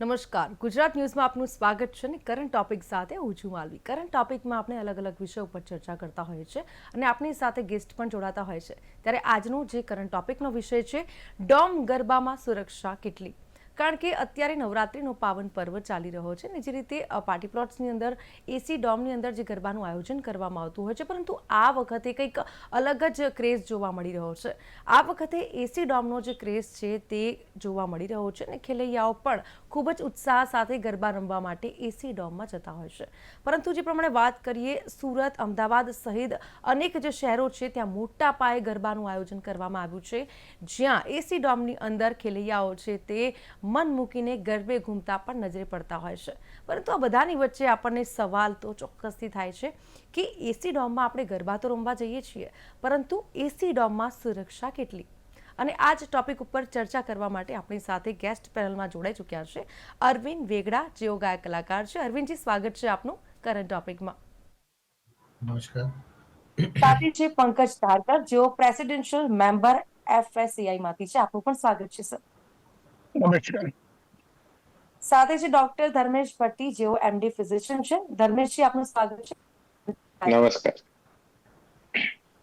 નમસ્કાર, ગુજરાત ન્યૂઝમાં આપનું સ્વાગત છે અને કરંટ ટોપિક સાથે હું છું માલવી. કરંટ ટોપિકમાં આપણે અલગ અલગ વિષયો ઉપર ચર્ચા કરતા હોઈએ છીએ અને આપણી સાથે ગેસ્ટ પણ જોડાતા હોય છે. ત્યારે આજનો જે કરંટ ટોપિકનો વિષય છે, ડોમ ગરબામાં સુરક્ષા કેટલી? કારણ કે અત્યારે નવરાત્રિનો પાવન પર્વ ચાલી રહ્યો છે ને જે રીતે પાર્ટી પ્લોટ્સની અંદર એસી ડોમની અંદર જે ગરબાનું આયોજન કરવામાં આવતું હોય છે, પરંતુ આ વખતે કંઈક અલગ જ ક્રેઝ જોવા મળી રહ્યો છે. આ વખતે એસી ડોમનો જે ક્રેઝ છે તે જોવા મળી રહ્યો છે અને ખેલૈયાઓ પણ ખૂબ જ ઉત્સાહ સાથે ગરબા રમવા માટે એસી ડોમમાં જતા હોય છે. પરંતુ જે પ્રમાણે વાત કરીએ, સુરત, અમદાવાદ સહિત અનેક જે શહેરો છે ત્યાં મોટા પાયે ગરબાનું આયોજન કરવામાં આવ્યું છે, જ્યાં એસી ડોમની અંદર ખેલૈયાઓ છે તે મન મૂકીને ગરબે ઘૂમતા પણ નજરે પડતા હોય છે. પરંતુ આ બધાની વચ્ચે આપણને સવાલ તો ચોક્કસથી થાય છે કે એસી ડોમમાં આપણે ગરબા તો રમવા જઈએ છીએ, પરંતુ એસી ડોમમાં સુરક્ષા કેટલી? અને આ જ ટોપિક ઉપર ચર્ચા કરવા માટે આપણી સાથે ગેસ્ટ પેનલમાં જોડાઈ ચૂક્યા છે અરવિંદ વેગડા, જેઓ ગાયક કલાકાર છે. અરવિંદજી, સ્વાગત છે આપનું કરંટ ટોપિકમાં. નમસ્કાર. સાથે છે પંકજ ધારકર, જેઓ પ્રેસિડેન્શિયલ મેમ્બર એફએસસીઆઈ માંથી છે. આપનું પણ સ્વાગત છે સર. નમસ્કાર. સાથે છે ડોક્ટર ધર્મેશ ભટ્ટી, જેઓ એમડી ફિઝિશિયન છે. ધર્મેશજી, આપનું સ્વાગત છે. નમસ્કાર.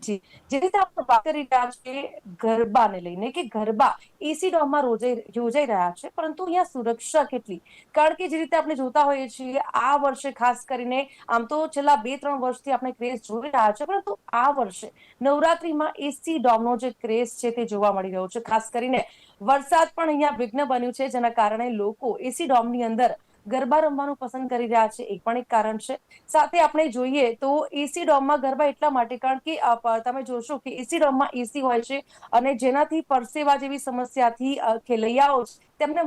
જી, જે રીતે આપણે વાત કરી રહ્યા છીએ ગરબાને લઈને કે ગરબા એસી ડોમમાં યોજાઈ રહ્યા છે, પરંતુ અહીંયા સુરક્ષા કેટલી? કારણ કે જે રીતે આપણે જોતા હોઈએ છીએ, આ વર્ષે ખાસ કરીને, આમ તો છેલ્લા 2-3 વર્ષથી આપણે ક્રેઝ જોઈ રહ્યા છે, પરંતુ આ વર્ષે નવરાત્રીમાં એસી ડોમનો જે ક્રેઝ છે તે જોવા મળી રહ્યો છે. ખાસ કરીને વરસાદ પણ અહીંયા વિઘ્ન બન્યું છે, જેના કારણે લોકો એસી ડોમની અંદર ગરબા રમવાનું પસંદ કરી રહ્યા છે. એ પણ એક કારણ છે. સાથે આપણે જોઈએ તો એસી ડોમમાં ગરબા એટલા માટે, કારણ કે તમે જોશો કે એસી ડોમમાં એસી હોય છે અને જેનાથી પરસેવા જેવી સમસ્યાથી ખેલૈયાઓ તેમને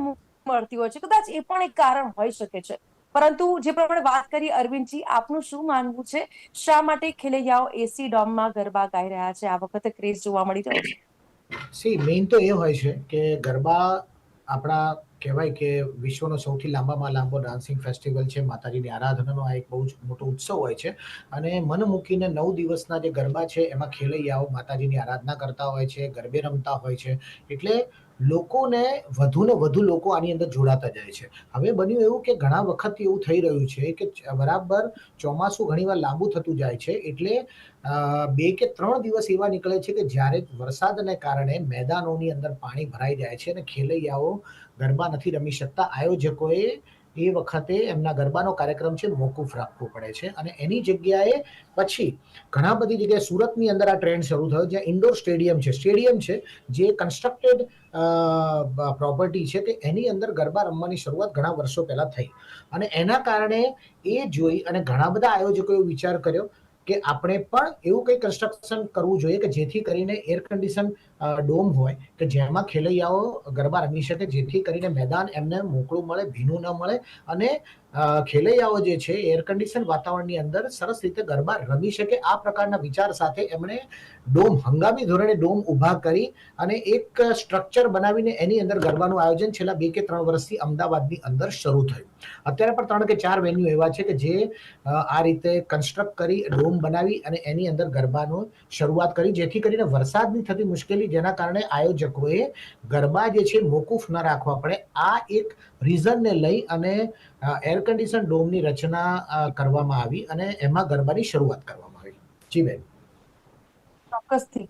મળતી હોય છે. કદાચ એ પણ એક કારણ હોઈ શકે છે. પરંતુ જે પ્રમાણે વાત કરી અરવિંદજી, આપનું શું માનવું છે? શા માટે ખેલૈયાઓ એસી ડોમમાં ગરબા ગાઈ રહ્યા છે? આ વખતે ક્રેઝ જોવા મળી રહ્યો છે. મેઇન તો એ હોય છે કે ગરબા આપણા કહેવાય કે વિશ્વનો સૌથી લાંબામાં લાંબો ડાન્સિંગ ફેસ્ટિવલ છે. માતાજીની આરાધનાનો આ એક બહુ જ મોટો ઉત્સવ હોય છે અને મન મૂકીને 9 દિવસના જે ગરબા છે એમાં ખેલૈયાઓ માતાજીની આરાધના કરતા હોય છે, ગરબે રમતા હોય છે. એટલે લોકોને વધુને વધુ લોકો આની અંદર જોડાતા જાય છે. હવે બન્યું એવું કે ઘણા વખત એવું થઈ રહ્યું છે કે બરાબર ચોમાસું ઘણીવાર લાંબુ થતું જાય છે, એટલે 2 કે 3 દિવસ એવા નીકળે છે કે જ્યારે વરસાદને કારણે મેદાનોની અંદર પાણી ભરાઈ જાય છે અને ખેલૈયાઓ ગરબા નથી રમી શકતા. આયોજકોએ એ વખતે એમના ગરબાનો કાર્યક્રમ છે મોકૂફ રાખવો પડે છે અને એની જગ્યાએ પછી ઘણા બધી જગ્યાએ સુરતની અંદર આ ટ્રેન્ડ શરૂ થયો, જ્યાં ઇન્ડોર સ્ટેડિયમ છે જે કન્સ્ટ્રક્ટેડ પ્રોપર્ટી છે, કે એની અંદર ગરબા રમવાની શરૂઆત ઘણા વર્ષો પહેલા થઈ અને એના કારણે એ જોઈ અને ઘણા બધા આયોજકોએ વિચાર કર્યો કે આપણે પણ એવું કંઈ કન્સ્ટ્રક્શન કરવું જોઈએ કે જેથી કરીને એર કન્ડિશન ડોમ હોય કે જેમાં ખેલૈયાઓ ગરબા રમી શકે, જેથી કરીને મેદાન એમને મોકળું મળે, ભીનું ન મળે અને ખેલૈયાઓ જે છે એર કન્ડિશન વાતાવરણની અંદર સરસ રીતે ગરબા રમી શકે. આ પ્રકારના વિચાર સાથે એમણે હંગામી ધોરણે ડોમ ઊભા કરી અને એક સ્ટ્રક્ચર બનાવીને એની અંદર ગરબાનું આયોજન છેલ્લા 2 કે 3 વર્ષથી અમદાવાદની અંદર શરૂ થયું. અત્યારે પણ 3 કે 4 વેન્યુ એવા છે કે જે આ રીતે કન્સ્ટ્રક્ટ કરી ડોમ બનાવી અને એની અંદર ગરબાનું શરૂઆત કરી, જેથી કરીને વરસાદની થતી મુશ્કેલી, જેના કારણે આયોજકોએ ગરબા જે છે મોકૂફ ન રાખવા પડે. આ એક રીઝનને લઈ અને એર કન્ડિશન ડોમની રચના કરવામાં આવી અને એમાં ગરબાની શરૂઆત કરવામાં આવી. જી બેન.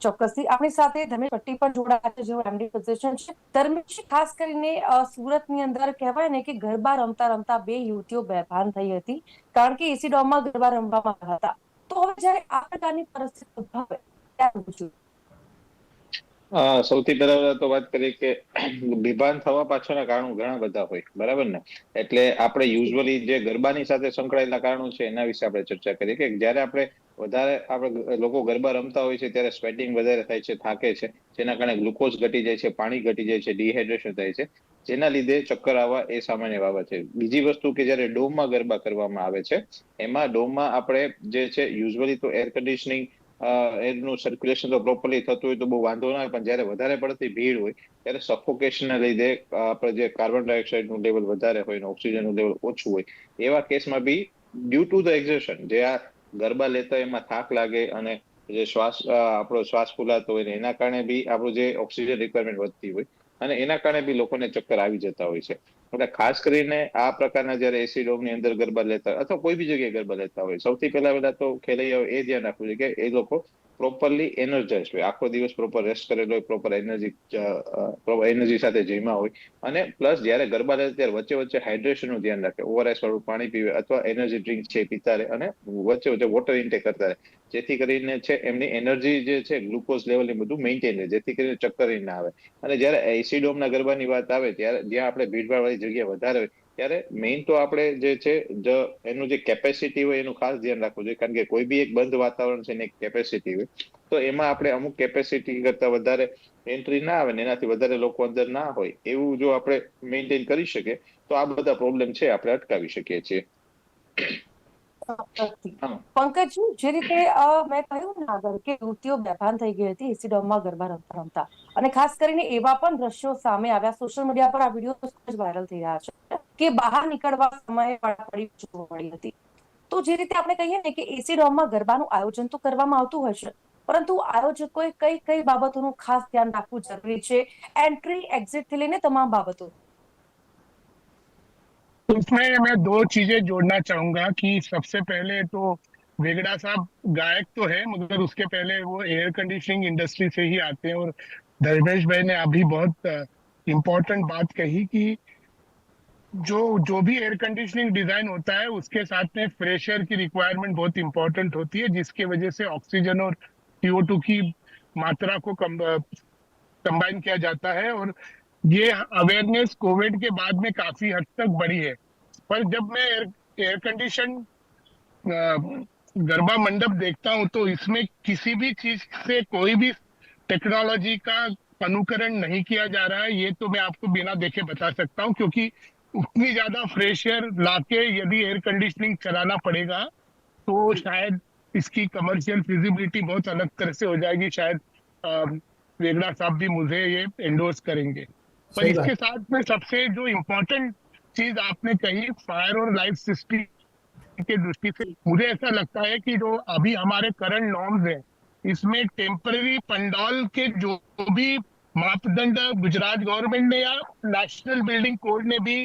ચોક્કસથી આપણી સાથે ધર્મેશ ભટ્ટી પણ જોડાયા છે, જેઓ એમડી ફિઝિશિયન છે. ધર્મેશ, ખાસ કરીને સુરતની અંદર કહેવાય ને કે ગરબા રમતા રમતા 2 યુવતીઓ બેભાન થઈ હતી, કારણ કે એસી ડોમમાં ગરબા રમવામાં આવ્યા હતા. તો હવે જયારે આ પ્રકારની પરિસ્થિતિ ઉદ્ભવે ત્યારે સૌથી પહેલા તો વાત કરીએ કે બેભાન થવા પાછળના કારણો ઘણા બધા હોય, બરાબર ને? એટલે આપણે યુઝ્યુઅલી જે ગરબાની સાથે સંકળાયેલા કારણો છે એના વિશે આપણે ચર્ચા કરીએ કે જ્યારે આપણે લોકો ગરબા રમતા હોય છે ત્યારે સ્વેટિંગ વધારે થાય છે, થાકે છે, જેના કારણે ગ્લુકોઝ ઘટી જાય છે, પાણી ઘટી જાય છે, ડિહાઇડ્રેશન થાય છે, જેના લીધે ચક્કર આવવા એ સામાન્ય બાબત છે. બીજી વસ્તુ કે જ્યારે ડોમમાં ગરબા કરવામાં આવે છે, એમાં ડોમમાં આપણે જે છે યુઝ્યુઅલી તો એર કન્ડિશનિંગ એનું સર્ક્યુલેશન તો પ્રોપરલી થતું હોય તો બહુ વાંધો ના આવે, પણ જયારે વધારે પડતી ભીડ હોય ત્યારે સફોકેશનના લીધે આપણે જે કાર્બન ડાયોક્સાઇડનું લેવલ વધારે હોય અને ઓક્સિજનનું લેવલ ઓછું હોય, એવા કેસમાં બી ડ્યુ ટુ ધ એક્ઝર્શન, જે આ ગરબા લેતા એમાં થાક લાગે અને જે આપણો શ્વાસ ફૂલાતો હોય ને એના કારણે બી આપણું જે ઓક્સિજન રિક્વાયરમેન્ટ વધતી હોય અને એના કારણે બી લોકોને ચક્કર આવી જતા હોય છે. એટલે ખાસ કરીને આ પ્રકારના જયારે એસી ડોમની અંદર ગરબા લેતા હોય અથવા કોઈ બી જગ્યાએ ગરબા લેતા હોય, સૌથી પહેલા તો ખેલૈયાઓ એ ધ્યાન રાખવું છે કે એ લોકો પ્રોપરલી એનર્જાઇઝ હોય, આખો દિવસ પ્રોપર રેસ્ટ કરેલો હોય, પ્રોપર એનર્જી સાથે જમ્યા હોય અને પ્લસ જયારે ગરબા લે ત્યારે વચ્ચે વચ્ચે હાઇડ્રેશન નું ધ્યાન રાખે, ઓઆરએસ વાળું પાણી પીવે અથવા એનર્જી ડ્રિંક છે પીતા રહે અને વચ્ચે વચ્ચે વોટર ઇન્ટેક કરતા રહે, જેથી કરીને છે એમની એનર્જી જે છે ગ્લુકોઝ લેવલ એ બધું મેન્ટેન રહે, જેથી કરીને ચક્કર ના આવે. અને જયારે એસી ડોમના ગરબાની વાત આવે ત્યારે જ્યાં આપણે ભીડભાડ વાળી જગ્યા વધારે હોય ત્યારે મેઇન તો આપણે જે છે એનું જે કેપેસિટી હોય એનું ખાસ ધ્યાન રાખવું જોઈએ, કારણ કે કોઈ બી એક બંધ વાતાવરણ છે એની કેપેસિટી હોય તો એમાં આપણે અમુક કેપેસિટી કરતા વધારે એન્ટ્રી ના આવે ને એનાથી વધારે લોકો અંદર ના હોય એવું જો આપણે મેન્ટેન કરી શકીએ તો આ બધા પ્રોબ્લેમ છે આપણે અટકાવી શકીએ છીએ. હા. પંકજ, જે રીતે મેં કહ્યું ને આગળ કે યુવતીઓ બેભાન થઈ ગઈ હતી એસી ડોમમાં ગરબા રમતા રમતા, અને ખાસ કરીને એવા પણ દ્રશ્યો સામે આવ્યા, સોશિયલ મીડિયા પર આ વિડીયો ખૂબ જ વાયરલ થઈ રહ્યા છે કે બહાર નીકળવા સમયે પડી જોવા મળી હતી. તો જે રીતે આપણે કહીએ ને કે એસી ડોમમાં ગરબાનું આયોજન તો કરવામાં આવતું હોય છે, પરંતુ આયોજકોએ કઈ કઈ બાબતોનું ખાસ ધ્યાન રાખવું જરૂરી છે, एंट्री एग्जिट થી લઈને તમામ બાબતો? उसमें मैं दो चीजें जोड़ना चाहूंगा कि सबसे पहले तो वेगड़ा साहब गायक तो है, मगर उसके पहले वो एयर कंडीशनिंग इंडस्ट्री से ही आते हैं। और धर्मेश भाई ने अभी बहुत इम्पोर्टेंट बात कही कि जो भी एयर कंडीशनिंग डिजाइन होता है उसके साथ में फ्रेश एयर की रिक्वायरमेंट बहुत इंपॉर्टेंट होती है, जिसकी वजह से ऑक्सीजन और CO2 की मात्रा को कंबाइन किया जाता है। और ये अवेयरनेस कोविड के बाद में काफी हद तक बढ़ी है। पर जब मैं एयर कंडीशन गरबा मंडप देखता हूं तो इसमें किसी भी चीज से कोई भी टेक्नोलॉजी का अनुकरण नहीं किया जा रहा है। ये तो मैं आपको बिना देखे बता सकता हूं, क्योंकि उतनी ज्यादा फ्रेश एयर लाके यदि एयर कंडीशनिंग चलाना पड़ेगा तो शायद इसकी कमर्शियल फिजिबिलिटी बहुत अलग तरह से हो जाएगी। शायद वेगड़ा साहब भी मुझे ये एंडोर्स करेंगे। पर सही बात। इसके साथ में सबसे जो इम्पोर्टेंट चीज आपने कही, फायर और लाइफ सेफ्टी के दृष्टि से मुझे ऐसा लगता है कि जो अभी हमारे करंट नॉर्म्स है इसमें टेम्पररी पंडाल के जो भी मापदंड गुजरात गवर्नमेंट ने या नेशनल बिल्डिंग कोड ने भी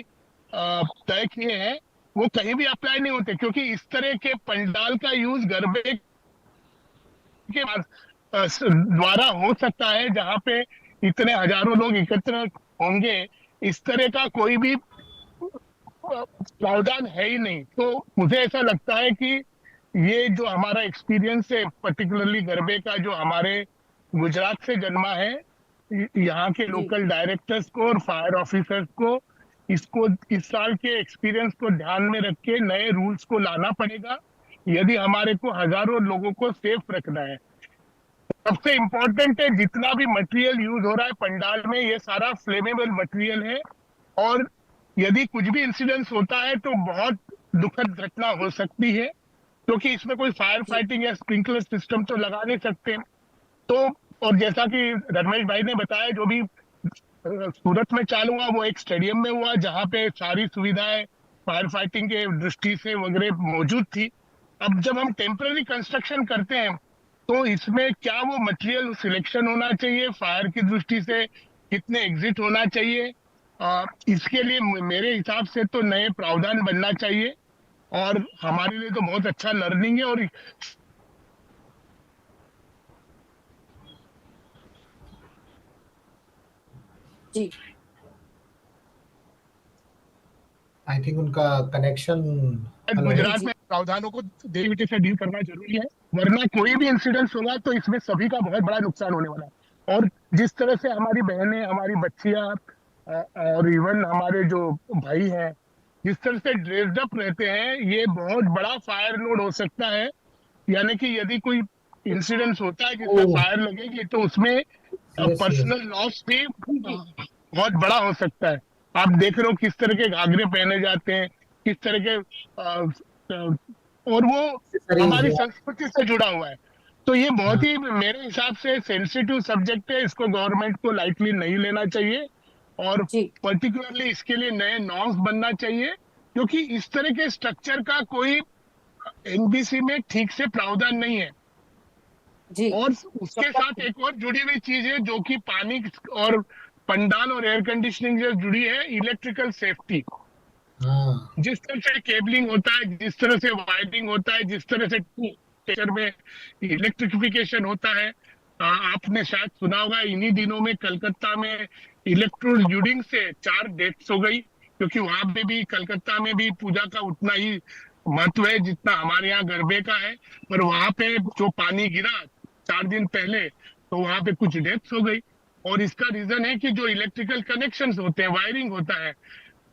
तय किए हैं वो कहीं भी अप्लाई नहीं होते, क्योंकि इस तरह के पंडाल का यूज गरबे के द्वारा हो सकता है जहां पे इतने हजारों लोग एकत्र होंगे। इस तरह का कोई भी प्रावधान है ही नहीं। तो मुझे ऐसा लगता है कि ये जो हमारा एक्सपीरियंस है पर्टिकुलरली गरबे का, जो हमारे गुजरात से जन्मा है, यहाँ के लोकल डायरेक्टर्स को और फायर ऑफिसर्स को इसको इस साल के एक्सपीरियंस को ध्यान में रख के नए रूल्स को लाना पड़ेगा यदि हमारे को हजारों लोगों को सेफ रखना है। सबसे इम्पोर्टेंट है जितना भी मटेरियल यूज हो रहा है पंडाल में, ये सारा फ्लेमेबल मटेरियल है। और यदि कुछ भी इंसिडेंस होता है तो बहुत दुखद घटना हो सकती है, क्योंकि इसमें कोई फायर फाइटिंग या स्प्रिंकलर सिस्टम तो लगा नहीं सकते। तो और जैसा कि धर्मेश भाई ने बताया, जो भी सूरत में चालू हुआ वो एक स्टेडियम में हुआ जहां पे सारी सुविधाएं फायर फाइटिंग के दृष्टि से वगैरह मौजूद थी। अब जब हम टेम्पररी कंस्ट्रक्शन करते हैं तो इसमें क्या वो मटेरियल सिलेक्शन होना चाहिए, फायर की दृष्टि से कितने एग्जिट होना चाहिए, इसके लिए मेरे हिसाब से तो नए प्रावधान बनना चाहिए। और हमारे लिए तो बहुत अच्छा लर्निंग है। और जी, आई थिंक उनका कनेक्शन गुजरात में प्रावधानों को देरी से डील करना जरूरी है, वरना कोई भी इंसिडेंट होगा तो इसमें सभी का बहुत बड़ा नुकसान होने वाला है। और जिस तरह से हमारी बहनें, हमारी बच्चियां और इवन हमारे जो भाई हैं जिस तरह से ड्रेस्ड अप रहते हैं, ये बहुत बड़ा फायर लोड हो सकता है। यानी कि यदि कोई इंसिडेंट होता है जिसमें फायर लगेगी तो उसमें पर्सनल लॉस भी बहुत बड़ा हो सकता है। आप देख रहे हो किस तरह के घाघरे पहने जाते हैं, किस तरह के और वो हमारी संस्कृति से जुड़ा हुआ है। तो ये बहुत ही मेरे हिसाब से सेंसिटिव सब्जेक्ट है, इसको गवर्नमेंट को लाइटली नहीं लेना चाहिए। और पर्टिकुलरली इसके लिए नए नॉर्म्स बनना चाहिए, क्योंकि इस तरह के स्ट्रक्चर का कोई एनबीसी में ठीक से प्रावधान नहीं है। जी और उसके साथ एक और जुड़ी हुई चीज है जो कि पानी और पंडाल और एयर कंडीशनिंग से जुड़ी है, इलेक्ट्रिकल सेफ्टी। हाँ जिस तरह से केबलिंग होता है, जिस तरह से वायरिंग होता है, जिस तरह से टेक्सचर में इलेक्ट्रिफिकेशन होता है, आपने शायद सुना होगा इन्हीं दिनों में कलकत्ता में इलेक्ट्रोक्यूटिंग से 4 डेथ्स हो गई, क्योंकि वहां पे भी कलकत्ता में भी पूजा का उतना ही महत्व है जितना हमारे यहाँ गरबे का है। पर वहां पे जो पानी गिरा 4 दिन पहले, तो वहां पे कुछ डेथ्स हो गई। और इसका रीजन है कि जो इलेक्ट्रिकल कनेक्शंस होते हैं, वायरिंग होता है,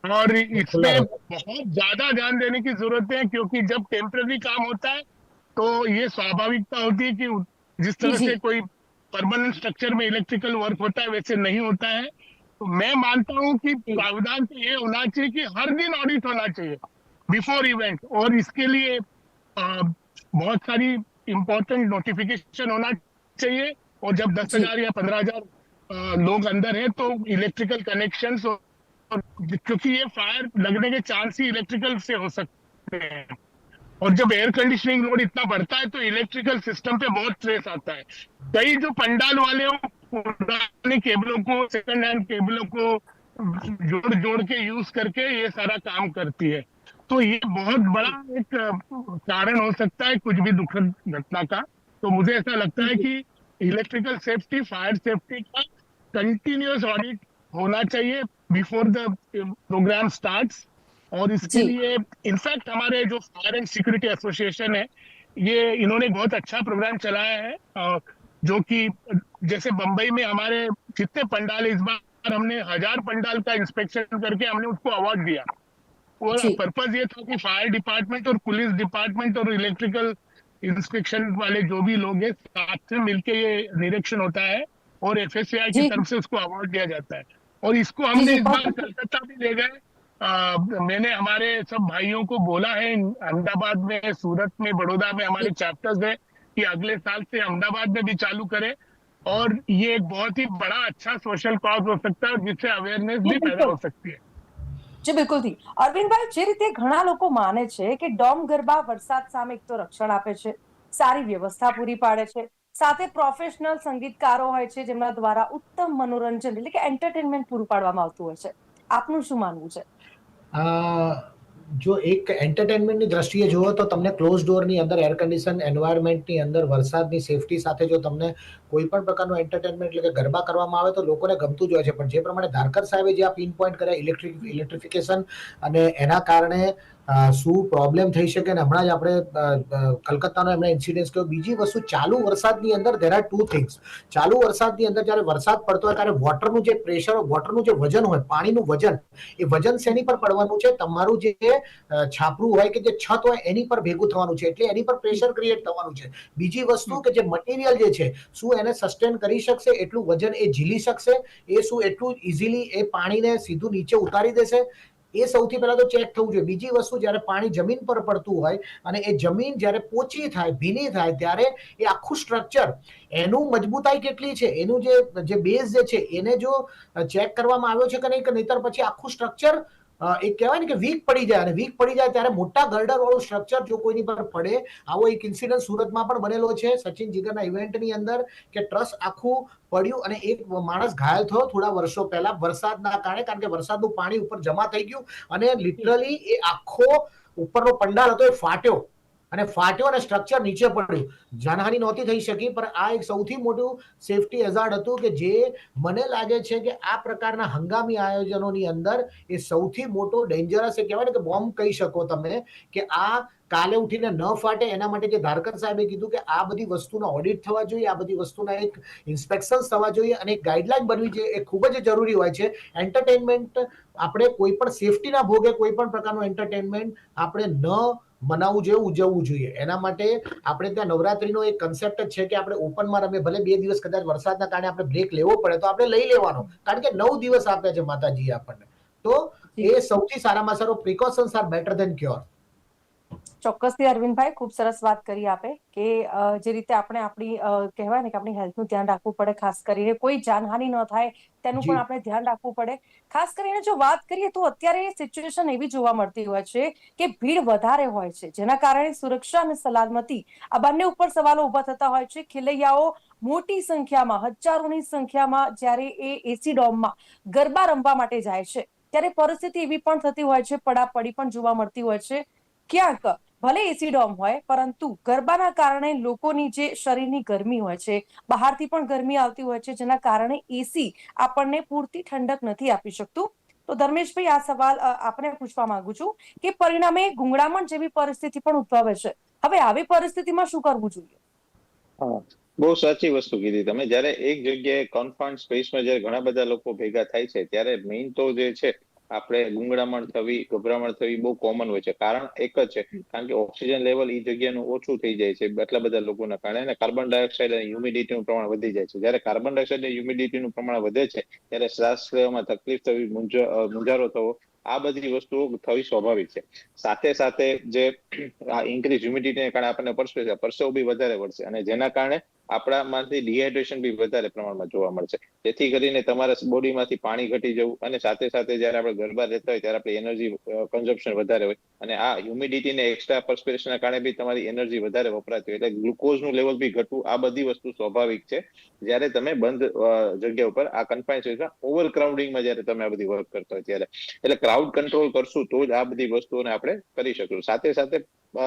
और खुला इसमें रहता बहुत ज्यादा ध्यान देने की जरूरत है, क्योंकि जब टेम्पररी काम होता है तो ये स्वाभाविकता होती है कि जिस जी तरह जी से कोई परमानेंट स्ट्रक्चर में इलेक्ट्रिकल वर्क होता है वैसे नहीं होता है। तो मैं मानता हूँ कि जी प्रावधान तो ये होना चाहिए कि हर दिन ऑडिट होना चाहिए बिफोर इवेंट, और इसके लिए बहुत सारी इंपॉर्टेंट नोटिफिकेशन होना चाहिए। और जब दस जी हजार या 15,000 लोग अंदर हैं तो इलेक्ट्रिकल कनेक्शंस, और क्योंकि ये फायर लगने के चांस ही इलेक्ट्रिकल से हो सकते हैं, और जब एयर कंडीशनिंग लोड इतना बढ़ता है तो इलेक्ट्रिकल सिस्टम पे बहुत स्ट्रेस आता है। कई जो पंडाल वाले हो पुराने केबलों को, सेकंड हैंड केबलों को जोड़ जोड़ के यूज करके ये सारा काम करती है। तो ये बहुत बड़ा एक कारण हो सकता है कुछ भी दुखद घटना का। तो मुझे ऐसा लगता है जी कि इलेक्ट्रिकल सेफ्टी, फायर सेफ्टी का कंटिन्यूअस ऑडिट होना चाहिए बिफोर द प्रोग्राम स्टार्ट्स। और इसके जी लिए इनफैक्ट हमारे जो फायर एंड सिक्योरिटी एसोसिएशन है, ये इन्होंने बहुत अच्छा प्रोग्राम चलाया है, जो कि जैसे बंबई में हमारे जितने पंडाल है, इस बार हमने 1000 पंडाल का इंस्पेक्शन करके हमने उसको अवार्ड दिया। और जी पर्पज ये था कि फायर डिपार्टमेंट और पुलिस डिपार्टमेंट और इलेक्ट्रिकल इंस्पेक्शन वाले जो भी लोग हैं साथ में मिलके ये निरीक्षण होता है, और एफएससीआई की जी तरफ से उसको अवार्ड दिया जाता है। और इसको जी हमने जी इस बार बहुत कलकत्ता भी ले गए। मैंने हमारे सब भाइयों को बोला है, अहमदाबाद में, सूरत में, बड़ौदा में जी हमारे चैप्टर्स है, कि अगले साल से अहमदाबाद में भी चालू करें। और ये एक बहुत ही बड़ा अच्छा सोशल कॉज हो सकता है, और जिससे अवेयरनेस जी भी पैदा बिल्कुल हो सकती है। જી બિલકુલથી અરવિંદભાઈ જે રીતે ઘણા લોકો માને છે કે ડોમ ગરબા વરસાદ સામે એક તો રક્ષણ આપે છે, સારી વ્યવસ્થા પૂરી પાડે છે, સાથે પ્રોફેશનલ સંગીતકારો હોય છે જેમના દ્વારા ઉત્તમ મનોરંજન એટલે કે એન્ટરટેનમેન્ટ પૂરું પાડવામાં આવતું હોય છે. આપનું શું માનવું છે? જો એક એન્ટરટેનમેન્ટની દ્રષ્ટિએ જુઓ તો તમને ક્લોઝ ડોરની અંદર એર કન્ડિશન એન્વાયરમેન્ટની અંદર વરસાદની સેફટી સાથે જો તમને કોઈ પણ પ્રકારનું એન્ટરટેનમેન્ટ એટલે કે ગરબા કરવામાં આવે તો લોકોને ગમતું જ હોય છે. પણ જે પ્રમાણે ધારકર સાહેબે જે આ પિન પોઈન્ટ કર્યા ઇલેક્ટ્રિફિકેશન અને એના કારણે શું પ્રોબ્લેમ થઈ શકે, અને હમણાં જ આપણે કલકત્તાનો એમણે ઇન્સિડન્સ કહ્યો. બીજી વસ્તુ, ચાલુ વરસાદની અંદર ધેર આર ટુ થિંગ્સ. ચાલુ વરસાદની અંદર જ્યારે વરસાદ પડતો હોય ત્યારે વોટરનું જે પ્રેશર, વોટરનું જે વજન હોય, પાણીનું વજન, એ વજન શેની પર પડવાનું છે? તમારું જે છાપરું હોય કે જે છત હોય એની પર ભેગું થવાનું છે, એટલે એની પર પ્રેશર ક્રિએટ થવાનું છે. બીજી વસ્તુ કે જે મટીરિયલ જે છે, શું એને સસ્ટેન કરી શકશે, એટલું વજન એ ઝીલી શકશે, એ શું એટલું ઇઝીલી એ પાણીને સીધું નીચે ઉતારી દેશે? એ સૌથી પહેલા તો ચેક થવું જોઈએ. બીજી વસ્તુ, જ્યારે પાણી જમીન પર પડતું હોય અને એ જમીન જ્યારે પોચી થાય, ભીની થાય, ત્યારે એ આખું સ્ટ્રક્ચર, એનું મજબૂતાઈ કેટલી છે, એનું જે બેઝ જે છે એને જો ચેક કરવામાં આવ્યો છે કે નહીં, કે નહીતર પછી આખું સ્ટ્રક્ચર એક કહેવાય ને કે વીક પડી જાય, અને વીક પડી જાય ત્યારે મોટા ગર્ડર વાળું સ્ટ્રક્ચર જો કોઈની પર પડે. આવો એક ઇન્સિડન્ટ સુરતમાં પણ બનેલો છે સચિન જીગરના ઇવેન્ટની અંદર, કે ટ્રસ આખું પડ્યું અને એક માણસ ઘાયલ થયો થોડા વર્ષો પહેલા વરસાદના કારણે, કારણ કે વરસાદનું પાણી ઉપર જમા થઈ ગયું અને લિટરલી એ આખો ઉપરનો પંડાલ હતો એ ફાટ્યો અને સ્ટ્રક્ચર નીચે પડ્યું. જાનહાની નહોતી થઈ શકી, પણ આ એક સૌથી મોટું સેફટી હેઝાર્ડ હતું કે જે મને લાગે છે કે આ પ્રકારના હંગામી આયોજનોની અંદર એ સૌથી મોટો ડેન્જરસ, એ કહેવાય ને કે બોમ્બ કહી શકો તમે, કે આ કાલે ઉઠીને ન ફાટે એના માટે જે ધારકર સાહેબે કીધું કે આ બધી વસ્તુના ઓડિટ થવા જોઈએ, આ બધી વસ્તુના એક ઇન્સ્પેક્શન થવા જોઈએ અને એક ગાઈડલાઈન બનવી જોઈએ. એ ખૂબ જ જરૂરી હોય છે. એન્ટરટેનમેન્ટ આપણે કોઈ પણ સેફટીના ભોગે કોઈ પણ પ્રકારનું એન્ટરટેનમેન્ટ આપણે ન મનાવવું જોઈએ, ઉજવવું જોઈએ. એના માટે આપણે ત્યાં નવરાત્રીનો એક કન્સેપ્ટ જ છે કે આપણે ઓપનમાં રમીએ, ભલે 2 દિવસ કદાચ વરસાદના કારણે આપણે બ્રેક લેવો પડે તો આપણે લઈ લેવાનો, કારણ કે 9 દિવસ આપ્યા છે માતાજીએ આપણને. તો એ સૌથી સારામાં સારો precautions are better than cure. ચોક્કસથી અરવિંદભાઈ, ખૂબ સરસ વાત કરી આપે કે જે રીતે આપણે આપણી કહેવાય ને કે આપણી હેલ્થનું ધ્યાન રાખવું પડે, ખાસ કરીને કોઈ જાનહાનિ ન થાય તેનું જી. પણ આપણે ધ્યાન રાખવું પડે. ખાસ કરીને જો વાત કરીએ તો અત્યારે સિચ્યુએશન એવી જોવા મળતી હોય છે કે ભીડ વધારે હોય છે, જેના કારણે સુરક્ષા અને સલામતી આ બંને ઉપર સવાલો ઉભા થતા હોય છે. ખેલૈયાઓ મોટી સંખ્યામાં, હજારોની સંખ્યામાં જ્યારે એ એસી ડોમમાં ગરબા રમવા માટે જાય છે, ત્યારે પરિસ્થિતિ એવી પણ થતી હોય છે, પડાપડી પણ જોવા મળતી હોય છે. ક્યાંક ભલે એસી ડોમ હોય, પરંતુ ગરબાના કારણે લોકોની જે શરીરની ગરમી હોય છે, બહારથી પણ ગરમી આવતી હોય છે, જેના કારણે એસી આપણને પૂરતી ઠંડક નથી આપી શકતું. તો ધર્મેશભાઈ, આ સવાલ આપને પૂછવા માંગુ છું કે પરિણામે ગુંગળામણ જેવી પરિસ્થિતિ પણ ઉદ્ભવે છે. હવે આવી પરિસ્થિતિમાં શું કરવું જોઈએ? હા, બહુ સાચી વસ્તુ કીધી તમે. જયારે એક જગ્યાએ કન્ફાઇન્ડ સ્પેસમાં જયારે ઘણા બધા લોકો ભેગા થાય છે, ત્યારે મેઇન તો જે છે આપણે ગુંગળામણ થવી, ગભરામણ થવી બહુ કોમન હોય છે. કારણ એક જ છે, કારણ કે ઓક્સિજન લેવલ એ જગ્યાનું ઓછું થઈ જાય છે આટલા બધા લોકોના કારણે, અને કાર્બન ડાયોક્સાઇડ અને હ્યુમિડિટીનું પ્રમાણ વધી જાય છે. જયારે કાર્બન ડાયોક્સાઇડ અને હ્યુમિડિટીનું પ્રમાણ વધે છે, ત્યારે શ્વાસ લેવામાં તકલીફ થવી, મૂંઝારો થવો, આ બધી વસ્તુઓ થવી સ્વાભાવિક છે. સાથે સાથે જે આ ઇન્ક્રીઝ હ્યુમિડિટીને કારણે આપણને પરસેવો બી વધારે વળશે, અને જેના કારણે આપણામાંથી ડિહાઇડ્રેશન બી વધારે પ્રમાણમાં જોવા મળશે. જેથી કરીને તમારા બોડીમાંથી પાણી ઘટી જવું, અને સાથે સાથે જયારે આપણે ગરબા રહેતા હોય ત્યારે આપણી એનર્જી કન્ઝમ્પશન વધારે હોય, અને આ હ્યુમિડિટી ને એક્સ્ટ્રા પરસ્પિરેશનના કારણે બી તમારી એનર્જી વધારે વપરાતી હોય, એટલે ગ્લુકોઝનું લેવલ બી ઘટવું, આ બધી વસ્તુ સ્વાભાવિક છે જયારે તમે બંધ જગ્યા ઉપર આ કન્ફાઇન્ડ સ્પેસમાં ઓવર ક્રાઉડિંગમાં જયારે તમે આ બધી વર્ક કરતા હોય ત્યારે. એટલે ક્રાઉડ કંટ્રોલ કરશું તો જ આ બધી વસ્તુઓને આપણે કરી શકીશું. સાથે સાથે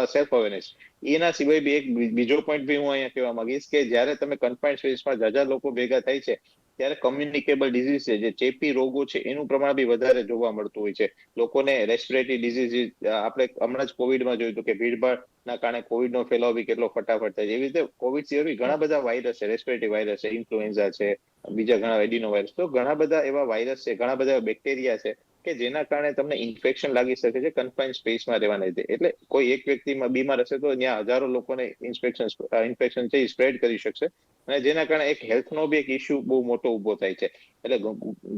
સેલ્ફ અવેરનેસ, એના સિવાય બી એક બીજો પોઈન્ટ બી હું અહીંયા કહેવા માંગીશ કે જયારે તમે કન્ફાઇન્ડ સ્પેસમાં જાજા લોકો ભેગા થાય છે, ત્યારે કમ્યુનિકેબલ ડિઝીઝ છે, જે ચેપી રોગો છે, એનું પ્રમાણ બી વધારે જોવા મળતું હોય છે. લોકોને રેસ્પિરેટરી ડિઝીઝ, આપણે હમણાં જ કોવિડમાં જોયું હતું કે ભીડભાડના કારણે કોવિડનો ફેલાવ બી કેટલો ફટાફટ થાય છે. એવી રીતે કોવિડ સિવાય ઘણા બધા વાયરસ છે, રેસ્પિરેટરી વાયરસ છે, ઇન્ફ્લુએન્ઝા છે, બીજા ઘણા એડિનો વાયરસ, તો ઘણા બધા એવા વાયરસ છે, ઘણા બધા બેક્ટેરિયા છે કે જેના કારણે તમને ઇન્ફેક્શન લાગી શકે છે કન્ફાઇન્ડ સ્પેસમાં રહેવાના લીધે. એટલે કોઈ એક વ્યક્તિમાં બીમાર હશે તો ત્યાં હજારો લોકોને ઇન્ફેક્શન છે એ સ્પ્રેડ કરી શકશે, અને જેના કારણે એક હેલ્થનો બી એક ઇસ્યુ બહુ મોટો ઉભો થાય છે. એટલે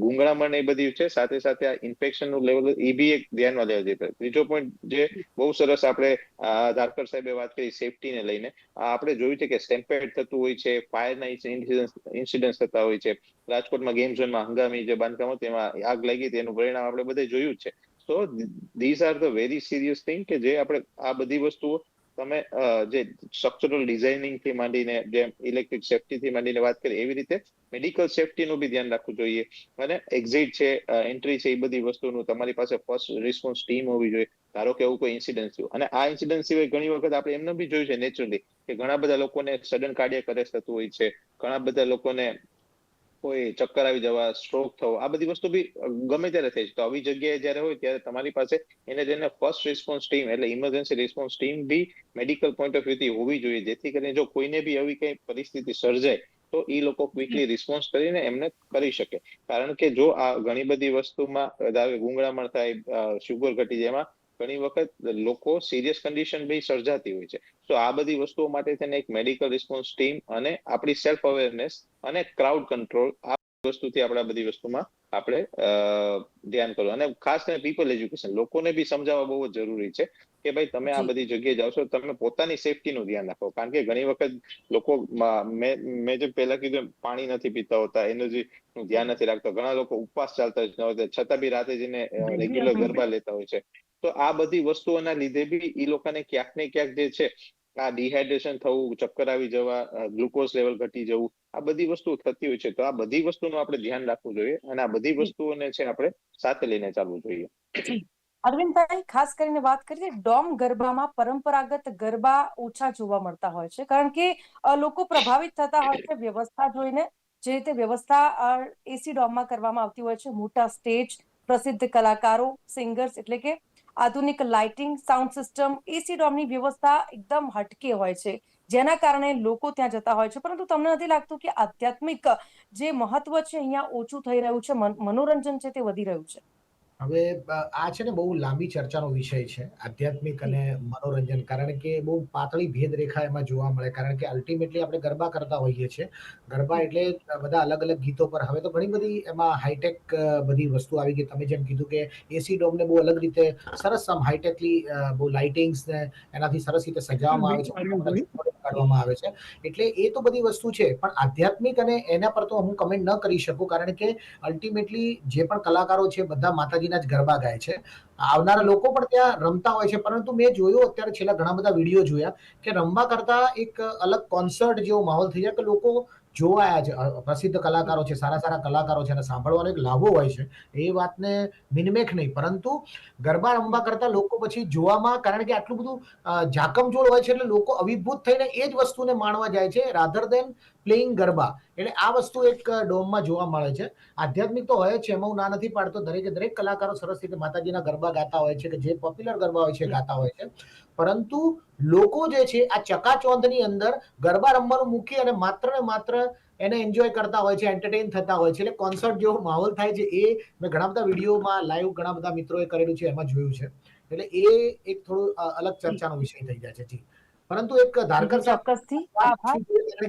ગુંગળામણ એ બધી છે, સાથે સાથે આ ઇન્ફેક્શનનું લેવલ એ બી એક ધ્યાનમાં લેવા જોઈએ. ત્રીજો પોઈન્ટ જે બહુ સરસ આપણે ધારકર સાહેબે વાત કરી સેફટીને લઈને, આપણે જોયું છે કે સ્ટેમ્પેડ થતું હોય છે, ફાયરના ઇન્સિડન્સ થતા હોય છે. રાજકોટમાં ગેમ ઝોનમાં હંગામી જે બાંધકામ હતું એમાં આગ લાગી હતી, એનું પરિણામ આપણે બધે જોયું જ છે. સો these are the very serious thing કે જે આપણે આ બધી વસ્તુઓ તમે જે સ્ટ્રક્ચરલ ડિઝાઇનિંગ થી માંડીને, જેમ ઇલેક્ટ્રિક સેફટી થી માંડીને વાત કરી, એવી રીતે મેડિકલ સેફટીનું બી ધ્યાન રાખવું જોઈએ. અને એક્ઝિટ છે, એન્ટ્રી છે, એ બધી વસ્તુનું તમારી પાસે ફર્સ્ટ રિસ્પોન્સ ટીમ હોવી જોઈએ. ધારો કે એવું કોઈ ઇન્સિડન્ટ થયું, અને આ ઇન્સિડન્ટ સિવાય ઘણી વખત આપણે એમને બી જોયું છે નેચરલી કે ઘણા બધા લોકોને સડન કાર્ડિયક અરેસ્ટ થતું હોય છે, ઘણા બધા લોકોને કોઈ ચક્કર આવી જવા, સ્ટ્રોક થવો, આ બધી વસ્તુ બી ગમે ત્યારે થાય છે. તો આવી જગ્યાએ જયારે હોય ત્યારે તમારી પાસે એને જેને ફર્સ્ટ રિસ્પોન્સ ટીમ એટલે emergency response team be medical point of વ્યૂથી હોવી જોઈએ, જેથી કરીને જો કોઈને બી આવી કઈ પરિસ્થિતિ સર્જાય તો એ લોકો ક્વિકલી રિસ્પોન્સ કરીને એમને કરી શકે. કારણ કે જો આ ઘણી બધી વસ્તુમાં ગુંગળામણ થાય, શુગર ઘટી જાય, એમાં ઘણી વખત લોકો સિરિયસ કન્ડિશન બી સર્જાતી હોય છે. તો આ બધી વસ્તુઓ માટે થઈને એક મેડિકલ રિસ્પોન્સ ટીમ અને આપણી સેલ્ફ અવેરનેસ અને ક્રાઉડ કંટ્રોલ, આ વસ્તુથી આપણે આ બધી વસ્તુમાં આપણે ધ્યાન કરવું. અને ખાસ કરીને પીપલ એજ્યુકેશન, લોકોને બી સમજાવવા બહુ જ જરૂરી છે કે ભાઈ તમે આ બધી જગ્યાએ જાઓ છો, તમે પોતાની સેફટીનું ધ્યાન રાખો. કારણ કે ઘણી વખત લોકો, મેં જેમ પહેલા કીધું, પાણી નથી પીતા હોતા, એનર્જી નું ધ્યાન નથી રાખતા, ઘણા લોકો ઉપવાસ ચાલતા હોય, છતાં બી રાતે જઈને રેગ્યુલર ગરબા લેતા હોય છે. તો આ બધી વસ્તુઓના લીધે બી એ લોકોને ક્યાંક ને ક્યાંક જે છે આ ડિહાઇડ્રેશન થવું, ચક્કર આવી જવા, ગ્લુકોઝ લેવલ ઘટી જવું, આ બધી વસ્તુ થતી હોય છે. તો આ બધી વસ્તુનું આપણે ધ્યાન રાખવું જોઈએ, અને આ બધી વસ્તુઓને છે આપણે સાથે લઈને ચાલવું જોઈએ. અરવિંદભાઈ, ખાસ કરીને વાત કરીએ ડોમ ગરબામાં પરંપરાગત ગરબા ઓછા જોવા મળતા હોય છે, કારણ કે લોકો પ્રભાવિત થતા હોય છે વ્યવસ્થા જોઈને. જે રીતે વ્યવસ્થા એસી ડોમમાં કરવામાં આવતી હોય છે, મોટા સ્ટેજ, પ્રસિદ્ધ કલાકારો, સિંગર્સ, એટલે કે આધુનિક લાઇટિંગ, સાઉન્ડ સિસ્ટમ, એસી ડોમની વ્યવસ્થા એકદમ હટકે હોય છે, જેના કારણે લોકો ત્યાં જતા હોય છે. પરંતુ તમને નથી લાગતું કે આધ્યાત્મિક જે મહત્વ છે અહીંયા ઓછું થઈ રહ્યું છે, મનોરંજન છે તે વધી રહ્યું છે? હવે આ છે ને બહુ લાંબી ચર્ચાનો વિષય છે આધ્યાત્મિક અને મનોરંજન, કારણ કે બહુ પાતળી ભેદરેખા એમાં જોવા મળે, કારણ કે અલ્ટિમેટલી આપણે ગરબા કરતા હોઈએ છીએ. ગરબા એટલે બધા અલગ અલગ ગીતો પર હવે તો ઘણી બધી એમાં હાઈટેક બધી વસ્તુ આવી ગઈ. તમે જેમ કીધું કે એસી ડોમને બહુ અલગ રીતે સરસ આમ હાઈટેકલી બહુ લાઇટિંગ્સ ને એનાથી સરસ રીતે સજાવવામાં આવે છે, કાઢવામાં આવે છે. એટલે એ તો બધી વસ્તુ છે, પણ આધ્યાત્મિક અને એના પર તો હું કમેન્ટ ન કરી શકું, કારણ કે અલ્ટિમેટલી જે પણ કલાકારો છે બધા માતાજીના જ ગરબા ગાય છે. આવનારા લોકો પણ ત્યાં રમતા હોય છે, પરંતુ મેં જોયું અત્યારે છેલ્લા ઘણા બધા વિડીયો જોયા કે રમવા કરતા એક અલગ કોન્સર્ટ જેવો માહોલ થઈ જાય કે લોકો જોવા આવ્યા છે. પ્રસિદ્ધ કલાકારો છે, સારા સારા કલાકારો છે અને સાંભળવાનો એક લાભો હોય છે. એ વાતને મિનમેક નહીં, પરંતુ ગરબા રમવા કરતા લોકો પછી જોવામાં, કારણ કે આટલું બધું જાકમજોળ હોય છે એટલે લોકો અભિભૂત થઈને એ જ વસ્તુને માણવા જાય છે રાધર દેન પ્લેઇંગ ગરબા. એટલે આ વસ્તુ એક ડોમમાં જોવા મળે છે. આધ્યાત્મિક તો હોય છે, એમાં હું ના નથી પાડતો. દરેકે દરેક કલાકારો સરસ રીતે માતાજીના ગરબા ગાતા હોય છે, કે જે પોપ્યુલર ગરબા હોય છે ગાતા હોય છે. પરંતુ લોકો જે છે આ ચકાચોંધની અંદર ગરબા રમવાનું મૂકી અને માત્ર ને માત્ર એને એન્જોય કરતા હોય છે, એન્ટરટેઇન થતા હોય છે. એટલે કોન્સર્ટ જેવો માહોલ થાય છે. એ મેં ઘણા બધા વિડીયોમાં લાઈવ ઘણા બધા મિત્રોએ કરેલું છે, એમાં જોયું છે. એટલે એ એક થોડું અલગ ચર્ચાનો વિષય થઈ જાય છે. જી, પરંતુ એક ધારકર સાહેબ ચોક્કસથી આભાર.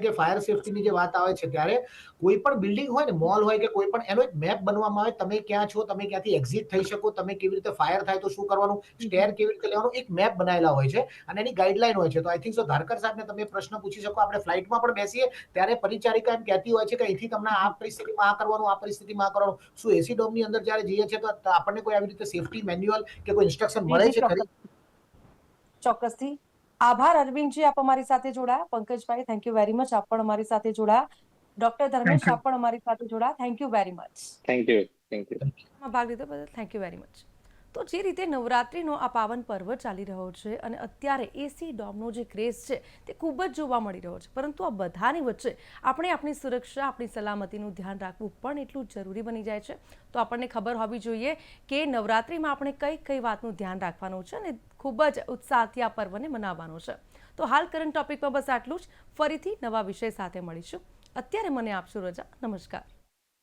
કે ફાયર સેફટીની જે વાત આવે છે, ત્યારે કોઈ પણ બિલ્ડિંગ હોય ને, મોલ હોય કે કોઈ પણ, એનો એક મેપ બનવામાં આવે. તમે ક્યાં છો, તમે ક્યાંથી એક્ઝિટ થઈ શકો, તમે કેવી રીતે ફાયર થાય તો શું કરવાનું, સ્ટેર કેવી રીતે લેવાનું, એક મેપ બનાવેલા હોય છે અને એની ગાઈડલાઈન હોય છે. તો આઈ થિંક સો ધારકર સાહેબને તમે પ્રશ્ન પૂછી શકો. આપણે ફ્લાઇટમાં પણ બેસીએ ત્યારે પરિચારિકા એમ કહેતી હોય છે કે અહીંથી તમને આ પરિસ્થિતિમાં આ કરવાનું, આ પરિસ્થિતિમાં આ કરવાનું. શું એસી ડોમની અંદર જ્યારે જઈએ છીએ તો આપણને કોઈ આવી રીતે સેફટી મેન્યુઅલ કે કોઈ ઇન્સ્ટ્રક્શન મળે છે ખરી? ચોક્કસથી આભાર અરવિંદજી, આપ અમારી સાથે જોડાયા. Pankajbhai, thank you very much, આપ પણ અમારી સાથે જોડાયા. ડોક્ટર ધર્મેશ, આપ પણ અમારી સાથે જોડાયા. Thank you very much. Thank you. Thank you. ભાગ લીધો બદલ થેન્ક યુ વેરી મચ. તો જે રીતે નવરાત્રિનો આ પાવન પર્વ ચાલી રહ્યો છે અને અત્યારે એસી ડોમનો જે ક્રેઝ છે તે ખૂબ જ જોવા મળી રહ્યો છે, પરંતુ આ બધાની વચ્ચે આપણે આપણી સુરક્ષા, આપણી સલામતીનું ધ્યાન રાખવું પણ એટલું જરૂરી બની જાય છે. તો આપણને ખબર હોવી જોઈએ કે નવરાત્રિમાં આપણે કઈ કઈ વાતનું ધ્યાન રાખવાનું છે અને ખૂબ જ ઉત્સાહથી આ પર્વને મનાવવાનો છે. તો હાલ કરંટ ટોપિકમાં બસ આટલું જ. ફરીથી નવા વિષય સાથે મળીશું. અત્યારે મને આપશો રજા. નમસ્કાર.